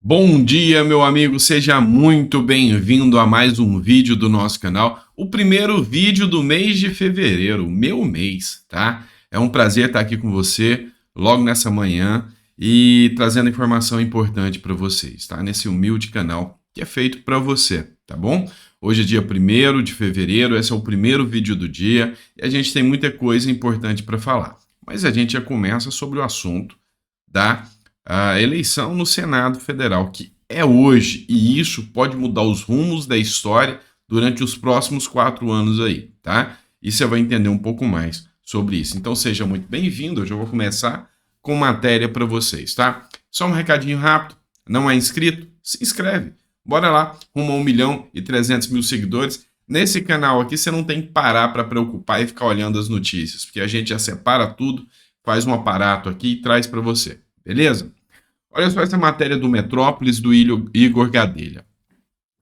Bom dia, meu amigo, seja muito bem-vindo a mais um vídeo do nosso canal, o primeiro vídeo do mês de fevereiro, meu mês, tá? É um prazer estar aqui com você logo nessa manhã e trazendo informação importante para vocês, tá? Nesse humilde canal que é feito para você, tá bom? Hoje é dia 1º de fevereiro, esse é o primeiro vídeo do dia e a gente tem muita coisa importante para falar. Mas a gente já começa sobre o assunto da a eleição no Senado Federal, que é hoje, e isso pode mudar os rumos da história durante os próximos 4 anos aí, tá? E você vai entender um pouco mais sobre isso. Então seja muito bem-vindo, eu já vou começar com matéria para vocês, tá? Só um recadinho rápido, não é inscrito? Se inscreve, bora lá, rumo a 1.300.000 seguidores. Nesse canal aqui você não tem que parar para preocupar e ficar olhando as notícias, porque a gente já separa tudo, faz um aparato aqui e traz para você, beleza? Olha só essa matéria do Metrópolis, do Igor Gadelha.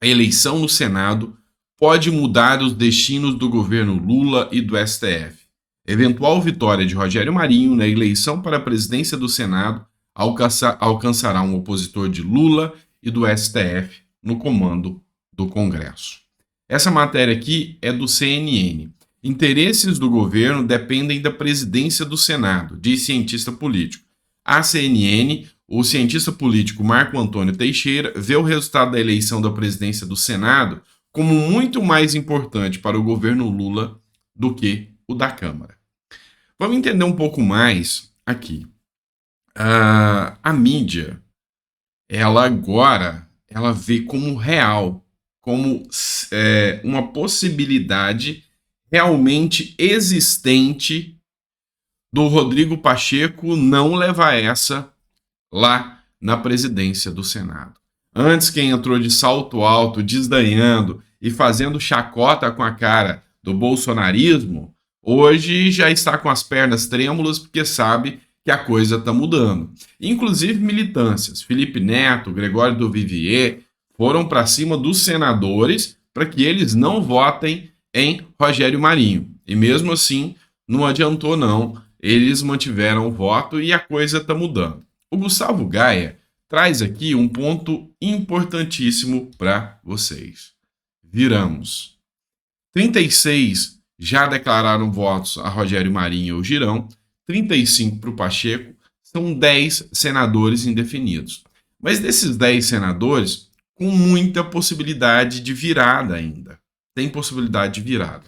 A eleição no Senado pode mudar os destinos do governo Lula e do STF. Eventual vitória de Rogério Marinho na eleição para a presidência do Senado alcançará um opositor de Lula e do STF no comando do Congresso. Essa matéria aqui é do CNN. Interesses do governo dependem da presidência do Senado, diz cientista político. A CNN, o cientista político Marco Antônio Teixeira, vê o resultado da eleição da presidência do Senado como muito mais importante para o governo Lula do que o da Câmara. Vamos entender um pouco mais aqui. A mídia, ela agora, ela vê como real, como uma possibilidade realmente existente do Rodrigo Pacheco não levar essa lá na presidência do Senado. Antes, quem entrou de salto alto, desdanhando e fazendo chacota com a cara do bolsonarismo, hoje já está com as pernas trêmulas porque sabe que a coisa está mudando. Inclusive militâncias, Felipe Neto, Gregório do Vivier, foram para cima dos senadores para que eles não votem em Rogério Marinho. E mesmo assim, não adiantou não, eles mantiveram o voto e a coisa está mudando. O Gustavo Gaia traz aqui um ponto importantíssimo para vocês. Viramos. 36 já declararam votos a Rogério Marinho ou Girão, 35 para o Pacheco, são 10 senadores indefinidos. Mas desses 10 senadores, com muita possibilidade de virada ainda. Tem possibilidade de virada.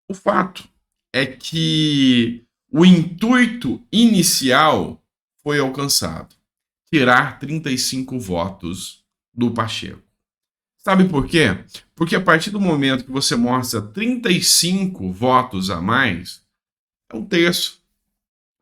O fato é que o intuito inicial foi alcançado: tirar 35 votos do Pacheco. Sabe por quê? Porque a partir do momento que você mostra 35 votos a mais, é um terço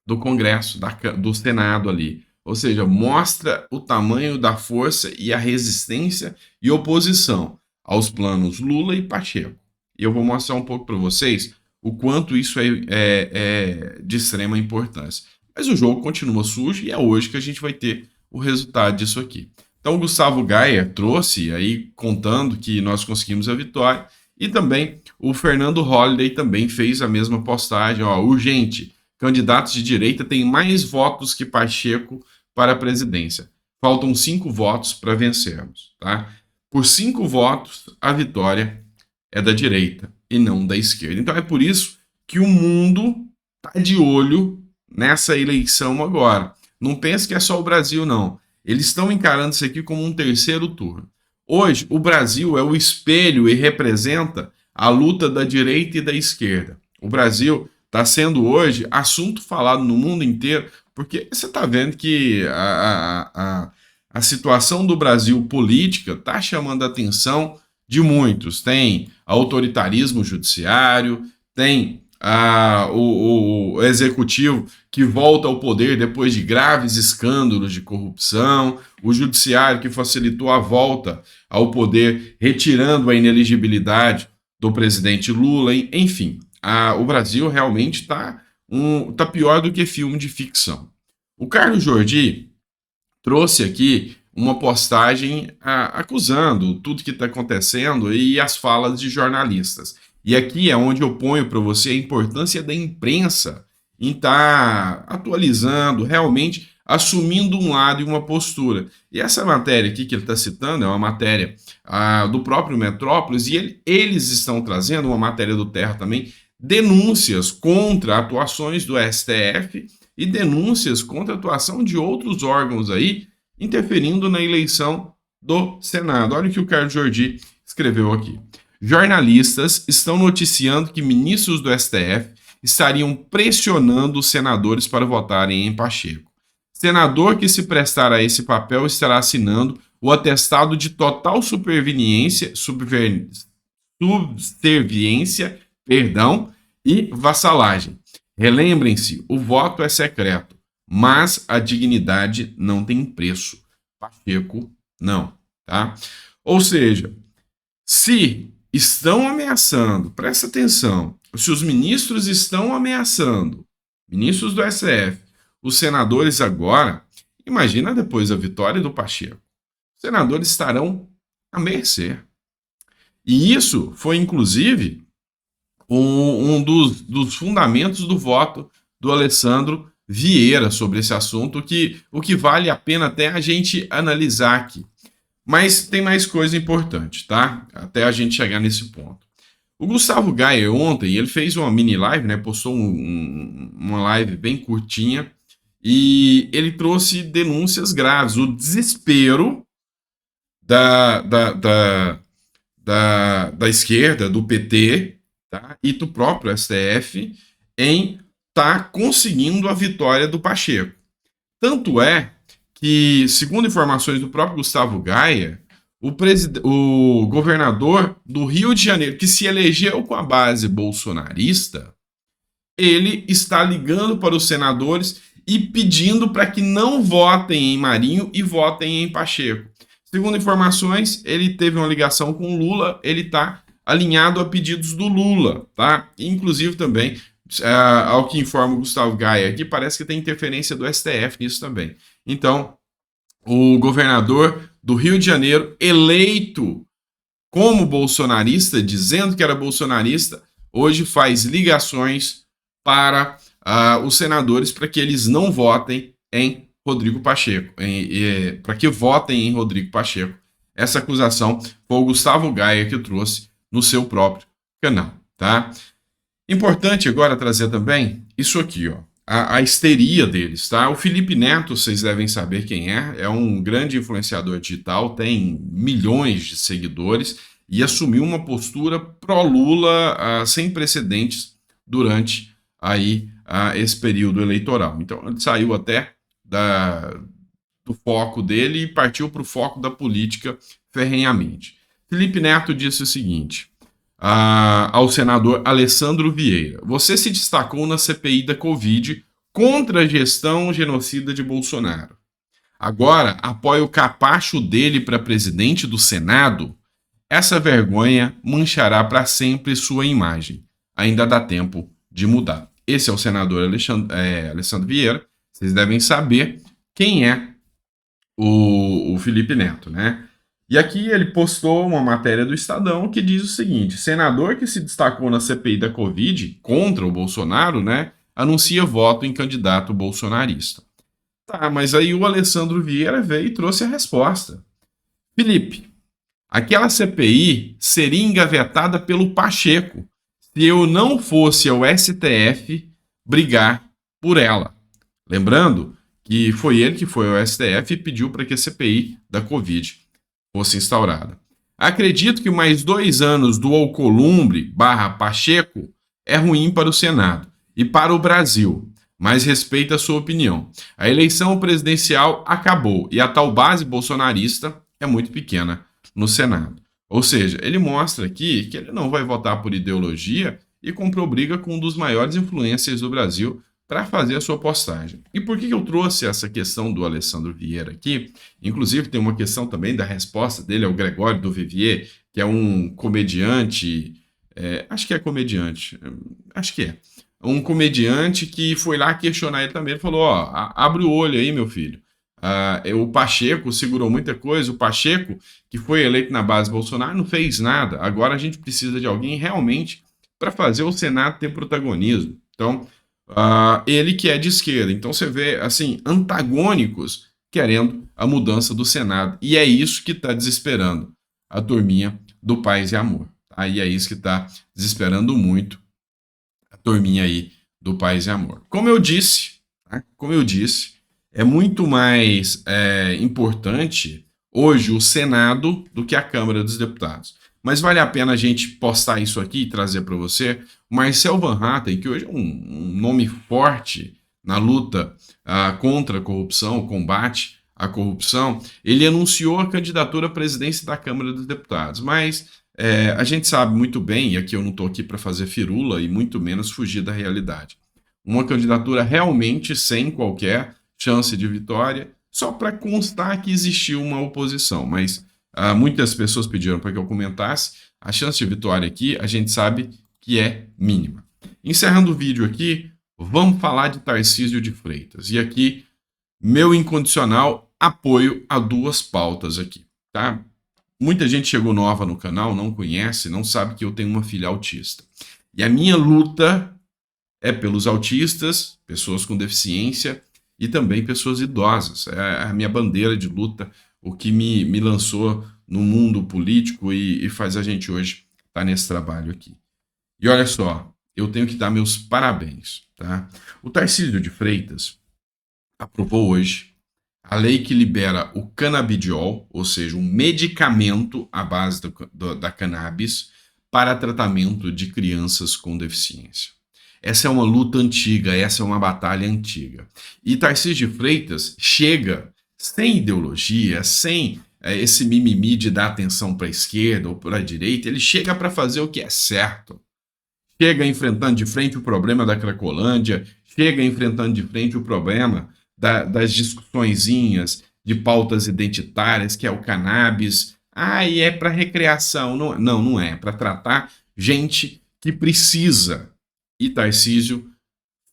do Congresso, do Senado ali. Ou seja, mostra o tamanho da força e a resistência e oposição aos planos Lula e Pacheco. E eu vou mostrar um pouco para vocês o quanto isso é de extrema importância. Mas o jogo continua sujo e é hoje que a gente vai ter o resultado disso aqui. Então o Gustavo Gaia trouxe aí contando que nós conseguimos a vitória e também o Fernando Holliday também fez a mesma postagem, ó, urgente, candidatos de direita têm mais votos que Pacheco para a presidência. Faltam 5 votos para vencermos, tá? Por 5 votos, a vitória é da direita e não da esquerda. Então é por isso que o mundo está de olho nessa eleição agora. Não pense que é só o Brasil, não. Eles estão encarando isso aqui como um terceiro turno. Hoje, o Brasil é o espelho e representa a luta da direita e da esquerda. O Brasil está sendo hoje assunto falado no mundo inteiro, porque você está vendo que a situação do Brasil política está chamando a atenção de muitos. Tem autoritarismo judiciário, tem o executivo que volta ao poder depois de graves escândalos de corrupção, o judiciário que facilitou a volta ao poder, retirando a inelegibilidade do presidente Lula, enfim, o Brasil realmente está pior do que filme de ficção. O Carlos Jordi trouxe aqui uma postagem acusando tudo que está acontecendo e as falas de jornalistas. E aqui é onde eu ponho para você a importância da imprensa em estar atualizando realmente assumindo um lado e uma postura. E essa matéria aqui que ele está citando é uma matéria do próprio Metrópolis, e eles estão trazendo, uma matéria do Terra também, denúncias contra atuações do STF e denúncias contra a atuação de outros órgãos aí, interferindo na eleição do Senado. Olha o que o Carlos Jordi escreveu aqui. Jornalistas estão noticiando que ministros do STF estariam pressionando os senadores para votarem em Pacheco. Senador que se prestar a esse papel estará assinando o atestado de total subserviência, e vassalagem. Relembrem-se, o voto é secreto, mas a dignidade não tem preço. Pacheco, não, tá? Ou seja, se estão ameaçando, presta atenção, se os ministros estão ameaçando, ministros do STF, os senadores agora, imagina depois da vitória do Pacheco, os senadores estarão à mercê. E isso foi, inclusive, um dos fundamentos do voto do Alessandro Vieira sobre esse assunto, o que vale a pena até a gente analisar aqui. Mas tem mais coisa importante, tá? Até a gente chegar nesse ponto. O Gustavo Gaia ontem, ele fez uma mini live, né? Postou uma live bem curtinha, e ele trouxe denúncias graves, o desespero da esquerda, do PT, tá? E do próprio STF em estar conseguindo a vitória do Pacheco. Tanto é que, segundo informações do próprio Gustavo Gaia, o governador do Rio de Janeiro, que se elegeu com a base bolsonarista, ele está ligando para os senadores e pedindo para que não votem em Marinho e votem em Pacheco. Segundo informações, ele teve uma ligação com o Lula, ele está alinhado a pedidos do Lula, tá? Inclusive também, ao que informa o Gustavo Gaia aqui, parece que tem interferência do STF nisso também. Então, o governador do Rio de Janeiro, eleito como bolsonarista, dizendo que era bolsonarista, hoje faz ligações para os senadores para que eles não votem em Rodrigo Pacheco, para que votem em Rodrigo Pacheco. Essa acusação foi o Gustavo Gaia que trouxe no seu próprio canal, tá? Importante agora trazer também isso aqui, ó, a histeria deles, tá? O Felipe Neto, vocês devem saber quem é um grande influenciador digital, tem milhões de seguidores e assumiu uma postura pró-Lula sem precedentes durante aí esse período eleitoral. Então ele saiu até do foco dele e partiu para o foco da política ferrenhamente. Felipe Neto disse o seguinte ao senador Alessandro Vieira: você se destacou na CPI da Covid contra a gestão genocida de Bolsonaro. Agora apoia o capacho dele para presidente do Senado? Essa vergonha manchará para sempre sua imagem. Ainda dá tempo de mudar. Esse é o senador Alessandro Vieira. Vocês devem saber quem é o Felipe Neto, né? E aqui ele postou uma matéria do Estadão que diz o seguinte: senador que se destacou na CPI da Covid contra o Bolsonaro, né, anuncia voto em candidato bolsonarista. Tá, mas aí o Alessandro Vieira veio e trouxe a resposta. Felipe, aquela CPI seria engavetada pelo Pacheco se eu não fosse ao STF brigar por ela. Lembrando que foi ele que foi ao STF e pediu para que a CPI da Covid fosse instaurada. Acredito que mais 2 anos do Alcolumbre / Pacheco é ruim para o Senado e para o Brasil, mas respeito a sua opinião. A eleição presidencial acabou e a tal base bolsonarista é muito pequena no Senado. Ou seja, ele mostra aqui que ele não vai votar por ideologia e comprou briga com um dos maiores influencers do Brasil para fazer a sua postagem. E por que eu trouxe essa questão do Alessandro Vieira aqui? Inclusive tem uma questão também da resposta dele ao Gregório do Vivier, que é um comediante, acho que é comediante, acho que é, um comediante que foi lá questionar ele também, ele falou, ó, abre o olho aí, meu filho. O Pacheco segurou muita coisa, o Pacheco, que foi eleito na base Bolsonaro, não fez nada. Agora a gente precisa de alguém realmente para fazer o Senado ter protagonismo. Então, ele que é de esquerda. Então você vê, assim, antagônicos querendo a mudança do Senado. E é isso que está desesperando a turminha do Paz e Amor. Aí é isso que está desesperando muito a turminha aí do Paz e Amor. Como eu disse, tá? Como eu disse, é muito mais importante hoje o Senado do que a Câmara dos Deputados. Mas vale a pena a gente postar isso aqui e trazer para você. O Marcel Van Hatten, que hoje é um nome forte na luta contra a corrupção, combate à corrupção, ele anunciou a candidatura à presidência da Câmara dos Deputados. Mas a gente sabe muito bem, e aqui eu não estou aqui para fazer firula e muito menos fugir da realidade. Uma candidatura realmente sem qualquer chance de vitória, só para constar que existiu uma oposição, mas muitas pessoas pediram para que eu comentasse. A chance de vitória aqui, a gente sabe que é mínima. Encerrando o vídeo aqui, vamos falar de Tarcísio de Freitas. E aqui, meu incondicional apoio a duas pautas aqui, tá? Muita gente chegou nova no canal, não conhece, não sabe que eu tenho uma filha autista. E a minha luta é pelos autistas, pessoas com deficiência e também pessoas idosas. É a minha bandeira de luta, o que me lançou no mundo político e faz a gente hoje estar nesse trabalho aqui. E olha só, eu tenho que dar meus parabéns, tá? O Tarcísio de Freitas aprovou hoje a lei que libera o canabidiol, ou seja, um medicamento à base da cannabis para tratamento de crianças com deficiência. Essa é uma luta antiga, essa é uma batalha antiga. E Tarcísio de Freitas chega sem ideologia, sem esse mimimi de dar atenção para a esquerda ou para a direita, ele chega para fazer o que é certo. Chega enfrentando de frente o problema da Cracolândia, chega enfrentando de frente o problema das discussõezinhas de pautas identitárias, que é o cannabis. E é para recreação. Não é. É para tratar gente que precisa. E Tarcísio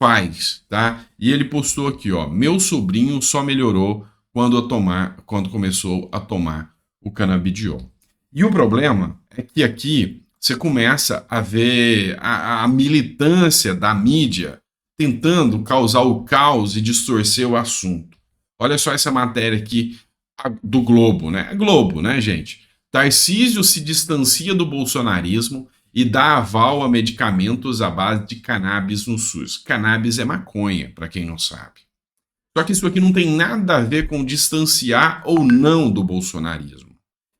faz, tá? E ele postou aqui, ó, meu sobrinho só melhorou quando começou a tomar o canabidiol. E o problema é que aqui você começa a ver a militância da mídia tentando causar o caos e distorcer o assunto. Olha só essa matéria aqui do Globo, né? É Globo, né, gente? Tarcísio se distancia do bolsonarismo e dá aval a medicamentos à base de cannabis no SUS. Cannabis é maconha, para quem não sabe. Só que isso aqui não tem nada a ver com distanciar ou não do bolsonarismo.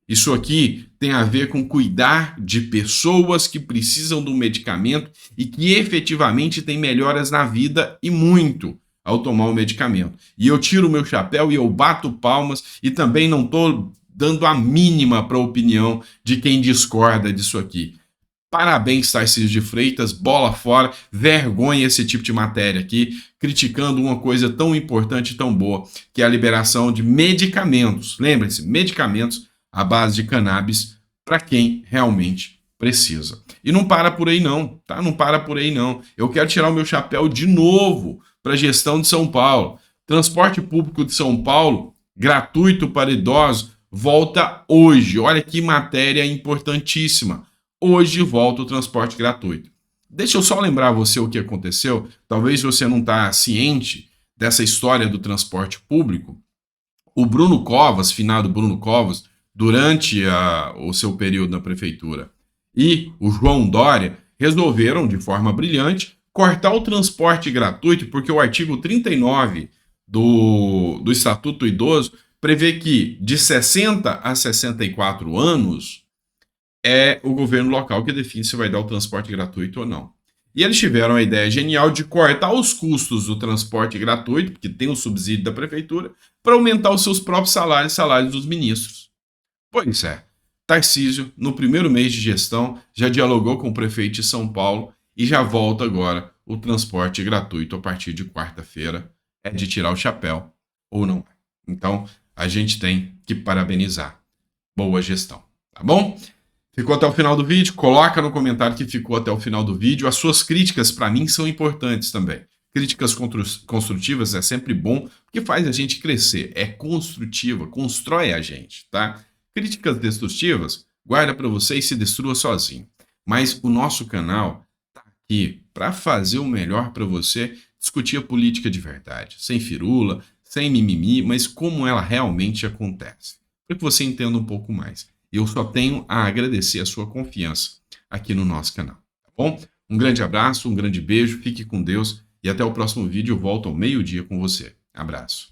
Isso aqui tem a ver com cuidar de pessoas que precisam do medicamento e que efetivamente têm melhoras na vida e muito ao tomar o medicamento. E eu tiro o meu chapéu e eu bato palmas e também não estou dando a mínima para a opinião de quem discorda disso aqui. Parabéns, Tarcísio de Freitas, bola fora, vergonha esse tipo de matéria aqui, criticando uma coisa tão importante e tão boa, que é a liberação de medicamentos. Lembrem-se, medicamentos à base de cannabis para quem realmente precisa. E não para por aí não, tá? Não para por aí não. Eu quero tirar o meu chapéu de novo para a gestão de São Paulo. Transporte público de São Paulo, gratuito para idosos, volta hoje. Olha que matéria importantíssima. Hoje volta o transporte gratuito. Deixa eu só lembrar você o que aconteceu. Talvez você não está ciente dessa história do transporte público. O Bruno Covas, finado Bruno Covas, durante o seu período na prefeitura, e o João Dória resolveram, de forma brilhante, cortar o transporte gratuito, porque o artigo 39 do Estatuto do Idoso prevê que de 60 a 64 anos é o governo local que define se vai dar o transporte gratuito ou não. E eles tiveram a ideia genial de cortar os custos do transporte gratuito, porque tem o subsídio da prefeitura, para aumentar os seus próprios salários e salários dos ministros. Pois é, Tarcísio, no primeiro mês de gestão, já dialogou com o prefeito de São Paulo e já volta agora o transporte gratuito a partir de quarta-feira. É de tirar o chapéu ou não. Então, a gente tem que parabenizar. Boa gestão, tá bom? Ficou até o final do vídeo? Coloca no comentário que ficou até o final do vídeo. As suas críticas, para mim, são importantes também. Críticas construtivas é sempre bom, porque faz a gente crescer. É construtiva, constrói a gente, tá? Críticas destrutivas, guarda para você e se destrua sozinho. Mas o nosso canal tá aqui para fazer o melhor para você, discutir a política de verdade, sem firula, sem mimimi, mas como ela realmente acontece, para que você entenda um pouco mais. Eu só tenho a agradecer a sua confiança aqui no nosso canal, tá bom? Um grande abraço, um grande beijo, fique com Deus e até o próximo vídeo. Eu volto ao meio-dia com você. Abraço.